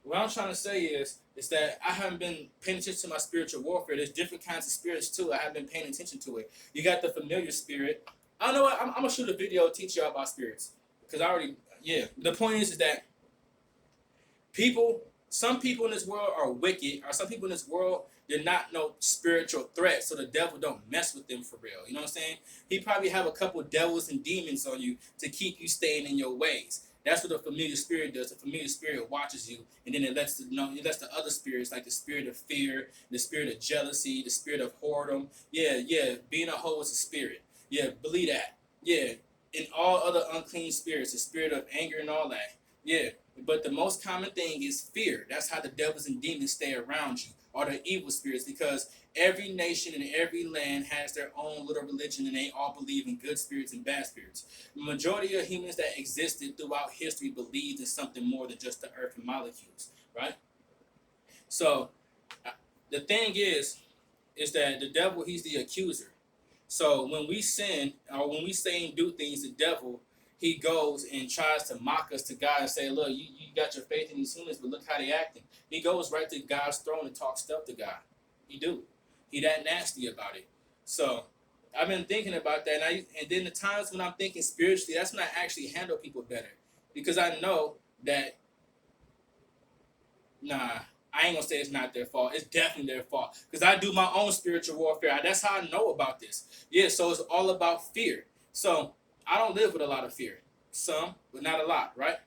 what I'm trying to say is that I haven't been paying attention to my spiritual warfare. There's different kinds of spirits, too. I haven't been paying attention to it. You got the familiar spirit. I don't know what. I'm going to shoot a video to teach y'all about spirits. Because the point is that some people in this world are wicked, or some people in this world, they're not no spiritual threat, so the devil don't mess with them for real. You know what I'm saying? He probably have a couple devils and demons on you to keep you staying in your ways. That's what a familiar spirit does. The familiar spirit watches you, and then it lets the other spirits, like the spirit of fear, the spirit of jealousy, the spirit of whoredom. Yeah, being a hoe is a spirit. Yeah, believe that. Yeah, and all other unclean spirits, the spirit of anger and all that. Yeah. But the most common thing is fear. That's how the devils and demons stay around you. are the evil spirits, because every nation and every land has their own little religion, and they all believe in good spirits and bad spirits. The majority of humans that existed throughout history believed in something more than just the earth and molecules, right? So the thing is that the devil, he's the accuser. So when we sin or when we say and do things, the devil, he goes and tries to mock us to God and say, look, you got your faith in these humans, but look how they acting. He goes right to God's throne and talks stuff to God. He do. He that nasty about it. So I've been thinking about that. And then the times when I'm thinking spiritually, that's when I actually handle people better. Because I know that, nah, I ain't gonna say it's not their fault. It's definitely their fault. Because I do my own spiritual warfare. That's how I know about this. Yeah, so it's all about fear. So I don't live with a lot of fear. Some, but not a lot, right?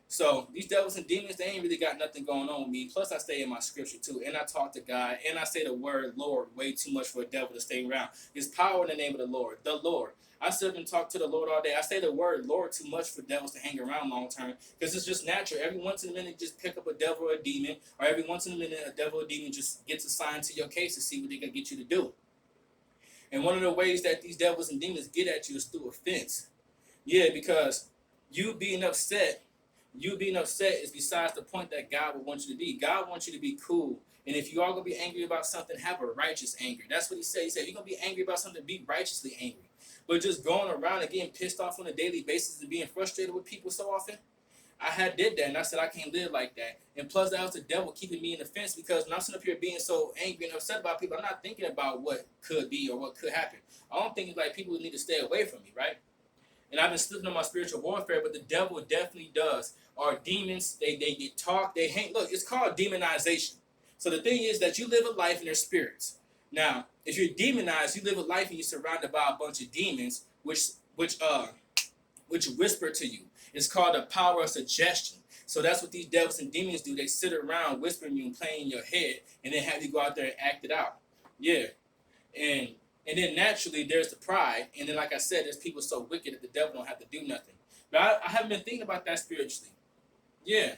So these devils and demons, they ain't really got nothing going on with me. Plus I stay in my scripture too. And I talk to God. And I say the word Lord way too much for a devil to stay around. There's power in the name of the Lord. The Lord. I sit up and talk to the Lord all day. I say the word Lord too much for devils to hang around long term, because it's just natural. Every once in a minute, just pick up a devil or a demon, or every once in a minute, a devil or a demon just gets assigned to your case to see what they can get you to do. And one of the ways that these devils and demons get at you is through offense. Yeah, because you being upset is besides the point that God would want you to be. God wants you to be cool. And if you are going to be angry about something, have a righteous anger. That's what he said. He said, if you're going to be angry about something, be righteously angry. But just going around and getting pissed off on a daily basis and being frustrated with people so often, I did that, and I said I can't live like that. And plus, that was the devil keeping me in the fence, because when I'm sitting up here being so angry and upset about people, I'm not thinking about what could be or what could happen. I'm thinking like people need to stay away from me, right? And I've been slipping on my spiritual warfare, but the devil definitely does. Our demons, they talk, they hang. Look, it's called demonization. So the thing is that you live a life in their spirits. Now, if you're demonized, you live a life and you're surrounded by a bunch of demons, which whisper to you. It's called the power of suggestion. So that's what these devils and demons do. They sit around whispering you and playing in your head, and then have you go out there and act it out. Yeah. And then naturally there's the pride. And then, like I said, there's people so wicked that the devil don't have to do nothing. But I haven't been thinking about that spiritually. Yeah.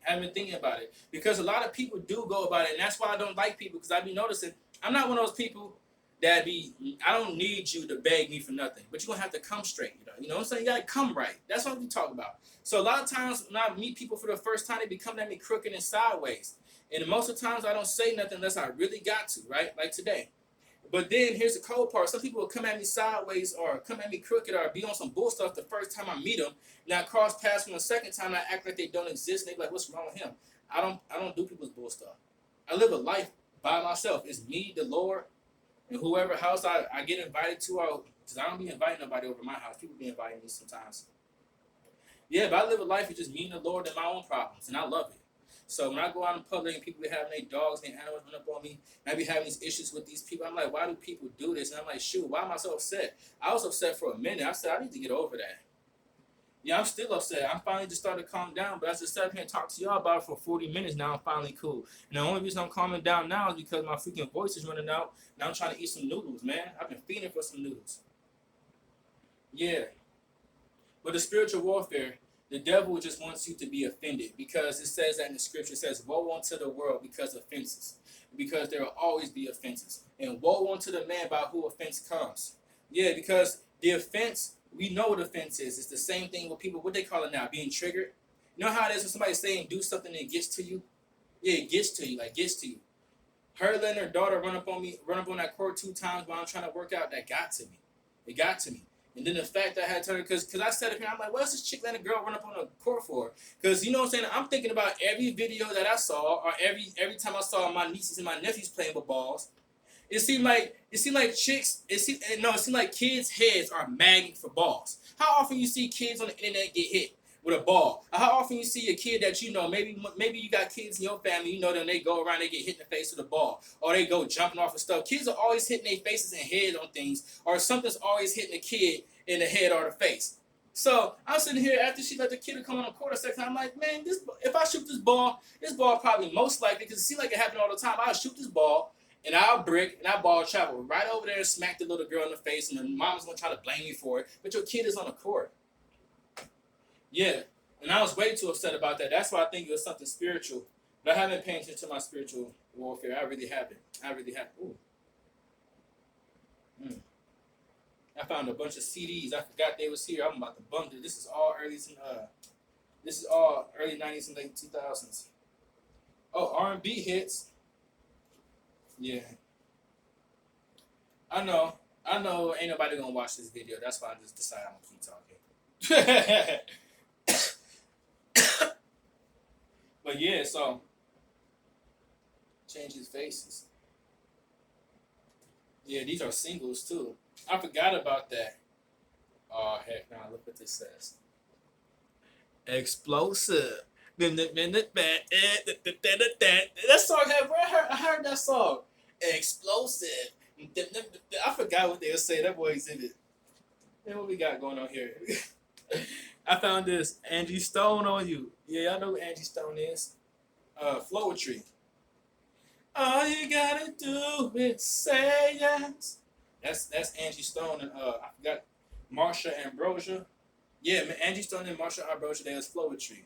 I haven't been thinking about it. Because a lot of people do go about it. And that's why I don't like people. Because I be noticing, I'm not one of those people that I don't need you to beg me for nothing. But you're going to have to come straight. You know what I'm saying? You got to come right. That's what we talk about. So a lot of times when I meet people for the first time, they be coming at me crooked and sideways. And most of the times I don't say nothing unless I really got to, right? Like today. But then here's the cold part. Some people will come at me sideways or come at me crooked or be on some bull stuff the first time I meet them. And I cross paths from the second time, I act like they don't exist. And they be like, what's wrong with him? I don't do people's bull stuff. I live a life by myself. It's me, the Lord, and whoever house I get invited to. Because I don't be inviting nobody over my house. People be inviting me sometimes. Yeah, but I live a life with just me and the Lord and my own problems. And I love it. So when I go out in public and people be having their dogs and animals run up on me, and I be having these issues with these people, I'm like, why do people do this? And I'm like, shoot, why am I so upset? I was upset for a minute. I said, I need to get over that. Yeah, I'm still upset. I'm finally just started to calm down, but I just sat here and talked to y'all about it for 40 minutes now. I'm finally cool. And the only reason I'm calming down now is because my freaking voice is running out, and I'm trying to eat some noodles, man. I've been feeding for some noodles. Yeah. But the spiritual warfare, the devil just wants you to be offended, because it says that in the scripture. It says, woe unto the world because of offenses, because there will always be offenses. And woe unto the man by who offense comes. Yeah, because the offense, we know what offense is. It's the same thing with people, what they call it now, being triggered. You know how it is when somebody's saying do something and it gets to you? Yeah, it gets to you, like gets to you. Her letting her daughter run up on that court 2 times while I'm trying to work out, that got to me. It got to me. And then the fact that I had to turn, because I said it here, I'm like, what's this chick letting a girl run up on a court for? Because, you know what I'm saying, I'm thinking about every video that I saw, or every time I saw my nieces and my nephews playing with balls. It seemed like kids' heads are magnet for balls. How often you see kids on the internet get hit with a ball? How often you see a kid that you know, maybe you got kids in your family, you know them, they go around, they get hit in the face with a ball, or they go jumping off of stuff. Kids are always hitting their faces and head on things, or something's always hitting a kid in the head or the face. So I'm sitting here after she let the kid come on the court a second time. I'm like, man, if I shoot this ball probably most likely, because it seems like it happens all the time, I'll shoot this ball and I'll brick and that ball travel right over there and smack the little girl in the face, and the mom's gonna try to blame me for it. But your kid is on the court. Yeah, and I was way too upset about that. That's why I think it was something spiritual. But I haven't paid attention to my spiritual warfare. I really have it. I really have. Ooh. Mm. I found a bunch of CDs. I forgot they was here. I'm about to bundle. This is all early 90s and late 2000s. Oh, R&B hits. Yeah. I know. I know ain't nobody gonna watch this video. That's why I just decided I'm gonna keep talking. But yeah, so change his faces. Yeah, these are singles too. I forgot about that. Oh heck nah, look what this says. Explosive. That song had I heard that song. Explosive. I forgot what they were saying. That boy exhibit. Man, what we got going on here? I found this Angie Stone on you. Yeah, I know who Angie Stone is. Flowetry. All you gotta do is say yes. That's Angie Stone and I forgot Marsha Ambrosia. Yeah, man, Angie Stone and Marsha Ambrosia, they was Flowetry.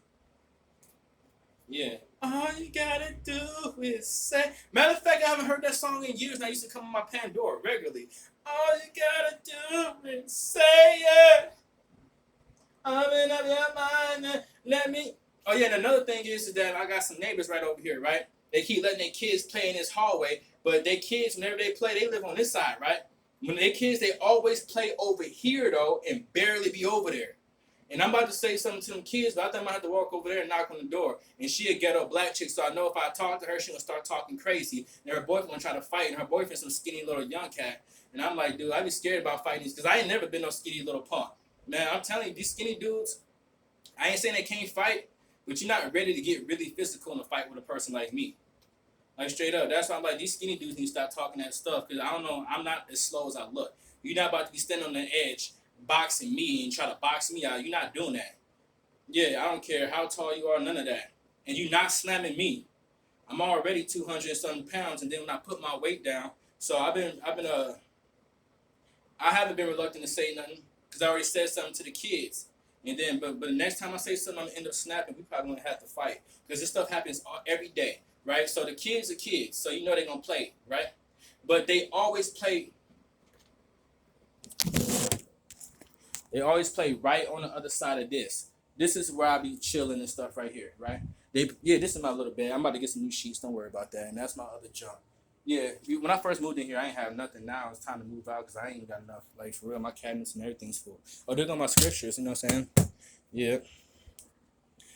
Yeah. All you gotta do is say. Matter of fact, I haven't heard that song in years, and I used to come on my Pandora regularly. All you gotta do is say yeah. Open up your mind and let me. Oh yeah, and another thing is that I got some neighbors right over here, right? They keep letting their kids play in this hallway, but their kids, whenever they play, they live on this side, right? When their kids, they always play over here though, and barely be over there. And I'm about to say something to them kids, but I think I might have to walk over there and knock on the door. And she a ghetto black chick, so I know if I talk to her, she gonna start talking crazy. And her boyfriend gonna try to fight, and her boyfriend's some skinny little young cat. And I'm like, dude, I be scared about fighting these, because I ain't never been no skinny little punk. Man, I'm telling you, these skinny dudes, I ain't saying they can't fight, but you're not ready to get really physical in a fight with a person like me. Like, straight up. That's why I'm like, these skinny dudes need to stop talking that stuff, because I don't know, I'm not as slow as I look. You're not about to be standing on the edge boxing me and try to box me out. You're not doing that. Yeah, I don't care how tall you are, none of that. And you're not slamming me. I'm already 200 and something pounds, and then when I put my weight down, so I haven't been reluctant to say nothing because I already said something to the kids. And then, but the next time I say something, I'm gonna end up snapping. We probably gonna have to fight because this stuff happens every day, right? So the kids are kids, so you know they're gonna play, right? But they always play. They always play right on the other side of this. This is where I be chilling and stuff right here, right? This is my little bed. I'm about to get some new sheets. Don't worry about that. And that's my other junk. Yeah, when I first moved in here, I ain't have nothing. Now it's time to move out because I ain't got enough. Like, for real, my cabinets and everything's full. Oh, there go my scriptures, you know what I'm saying? Yeah.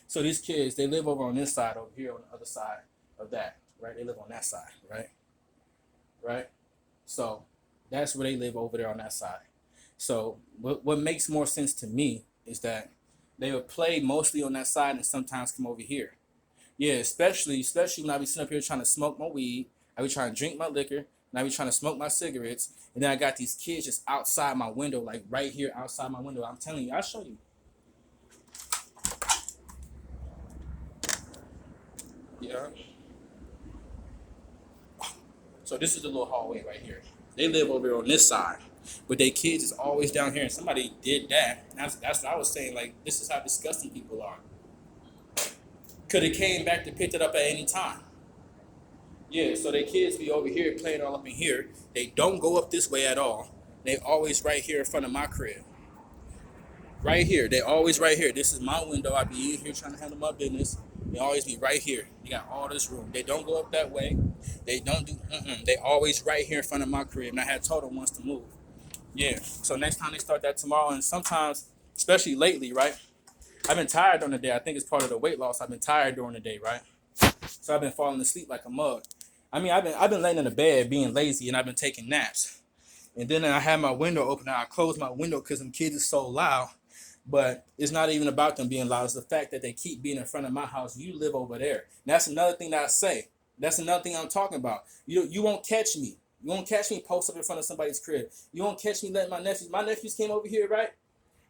So these kids, they live over on this side over here on the other side of that, right? They live on that side, right? Right? So that's where they live over there on that side. So what makes more sense to me is that they would play mostly on that side and sometimes come over here. Yeah, especially when I be sitting up here trying to smoke my weed, I be trying to drink my liquor, and I be trying to smoke my cigarettes, and then I got these kids just outside my window, like right here outside my window. I'm telling you, I'll show you. Yeah. So this is the little hallway right here. They live over here on this side, but their kids is always down here, and somebody did that. That's what I was saying. Like, this is how disgusting people are. Could have came back to pick it up at any time. Yeah, so their kids be over here playing all up in here. They don't go up this way at all. They always right here in front of my crib. Right here. They always right here. This is my window. I be in here trying to handle my business. They always be right here. They got all this room. They don't go up that way. They don't do. They always right here in front of my crib. And I had told them once to move. Yeah. So next time they start that tomorrow, and sometimes, especially lately, right? I've been tired during the day. I think it's part of the weight loss. I've been tired during the day, right? So I've been falling asleep like a mug. I mean, I've been laying in the bed being lazy, and I've been taking naps. And then I had my window open, and I closed my window because them kids are so loud. But it's not even about them being loud. It's the fact that they keep being in front of my house. You live over there. And that's another thing that I say. That's another thing I'm talking about. You won't catch me. You won't catch me post up in front of somebody's crib. You won't catch me letting my nephews came over here, right?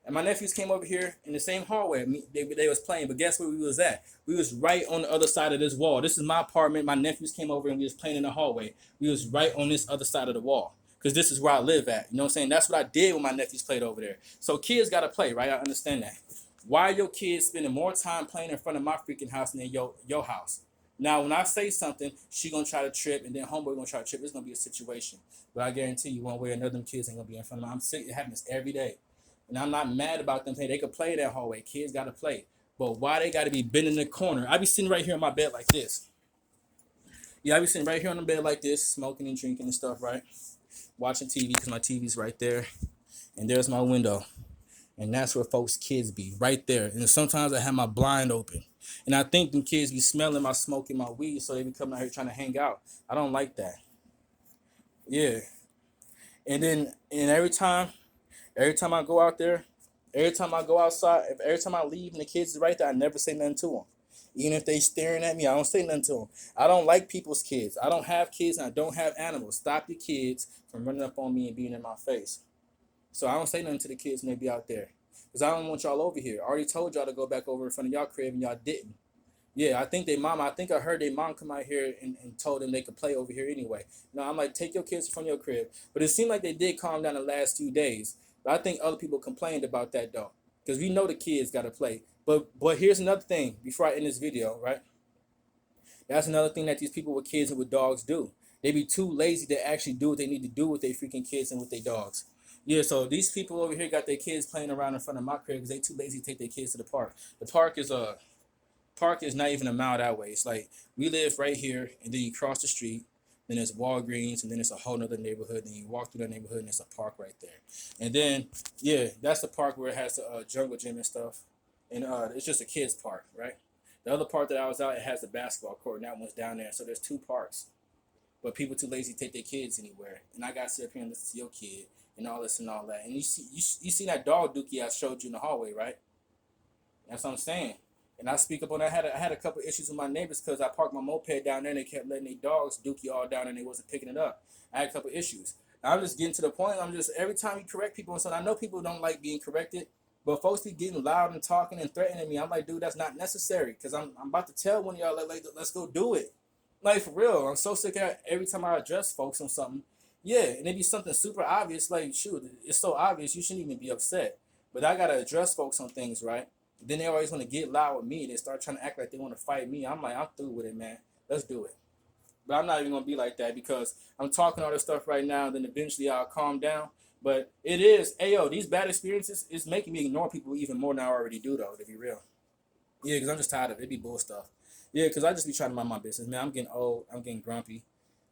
And my nephews came over here in the same hallway. They was playing, but guess where we was at? We was right on the other side of this wall. This is my apartment. My nephews came over and we was playing in the hallway. We was right on this other side of the wall. Because this is where I live at. You know what I'm saying? That's what I did when my nephews played over there. So kids got to play, right? I understand that. Why are your kids spending more time playing in front of my freaking house than your house? Now, when I say something, she gonna try to trip, and then homeboy gonna try to trip. It's gonna be a situation. But I guarantee you, one way or another, them kids ain't gonna be in front of me. I'm sick. It happens every day, and I'm not mad about them. Hey, they could play that hallway. Kids gotta play. But why they gotta be bending in the corner? I be sitting right here on my bed like this. Yeah, I be sitting right here on the bed like this, smoking and drinking and stuff, right? Watching TV because my TV's right there, and there's my window. And that's where folks' kids be, right there. And sometimes I have my blind open. And I think them kids be smelling my smoke and my weed, so they be coming out here trying to hang out. I don't like that. Yeah. And every time I go out there, every time I go outside, every time I leave and the kids is right there, I never say nothing to them. Even if they staring at me, I don't say nothing to them. I don't like people's kids. I don't have kids and I don't have animals. Stop your kids from running up on me and being in my face. So I don't say nothing to the kids when they be out there. Because I don't want y'all over here. I already told y'all to go back over in front of y'all crib and y'all didn't. Yeah, I think I heard their mom come out here and told them they could play over here anyway. No, I'm like, take your kids from your crib. But it seemed like they did calm down the last 2 days. But I think other people complained about that though. Because we know the kids got to play. But here's another thing before I end this video, right? That's another thing that these people with kids and with dogs do. They be too lazy to actually do what they need to do with their freaking kids and with their dogs. Yeah, so these people over here got their kids playing around in front of my crib because they too lazy to take their kids to the park. The park is not even a mile that way. It's like we live right here, and then you cross the street, then there's Walgreens, and then it's a whole nother neighborhood. Then you walk through that neighborhood, and there's a park right there. And then yeah, that's the park where it has the jungle gym and stuff, and it's just a kids park, right? The other part that I was out, it has the basketball court, and that one's down there. So there's two parks, but people too lazy to take their kids anywhere, and I got to sit up here and listen to your kid and all this and all that. And you see that dog dookie I showed you in the hallway, right? That's what I'm saying. And I speak up on that. I had a couple issues with my neighbors because I parked my moped down there and they kept letting their dogs dookie all down and they wasn't picking it up. I had a couple issues. I'm just getting to the point. I'm just every time you correct people and something, I know people don't like being corrected, but folks be getting loud and talking and threatening me. I'm like, dude, that's not necessary because I'm about to tell one of y'all like let's go do it. Like for real, I'm so sick of every time I address folks on something. Yeah, and it be something super obvious. Like shoot, it's so obvious you shouldn't even be upset. But I gotta address folks on things, right? Then they always want to get loud with me. They start trying to act like they want to fight me. I'm like, I'm through with it, man. Let's do it. But I'm not even going to be like that because I'm talking all this stuff right now. Then eventually I'll calm down. But it is, ayo, these bad experiences is making me ignore people even more than I already do, though, to be real. Yeah, because I'm just tired of it. It be bull stuff. Yeah, because I just be trying to mind my business, man. I'm getting old. I'm getting grumpy.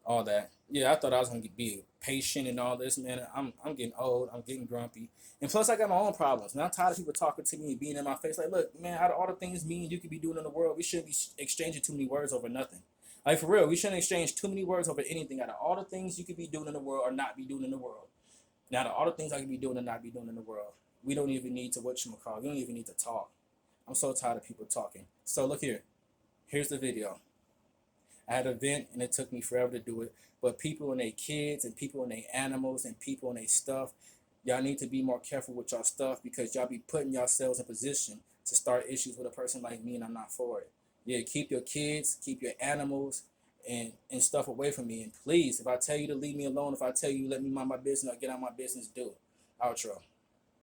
All that. Yeah, I thought I was going to be patient and all this, man. I'm getting old. I'm getting grumpy. And plus, I got my own problems. And I'm tired of people talking to me and being in my face. Like, look, man, out of all the things me and you could be doing in the world, we shouldn't be exchanging too many words over nothing. Like, for real, we shouldn't exchange too many words over anything. Out of all the things you could be doing in the world or not be doing in the world. Now, out of all the things I could be doing and not be doing in the world, we don't even need to, whatchamacallit, we don't even need to talk. I'm so tired of people talking. So, look here. Here's the video. I had an event and it took me forever to do it. But people and their kids and people and their animals and people and their stuff, y'all need to be more careful with y'all stuff because y'all be putting yourselves in position to start issues with a person like me and I'm not for it. Yeah, keep your kids, keep your animals and stuff away from me. And please, if I tell you to leave me alone, if I tell you let me mind my business or get out my business, do it. Outro.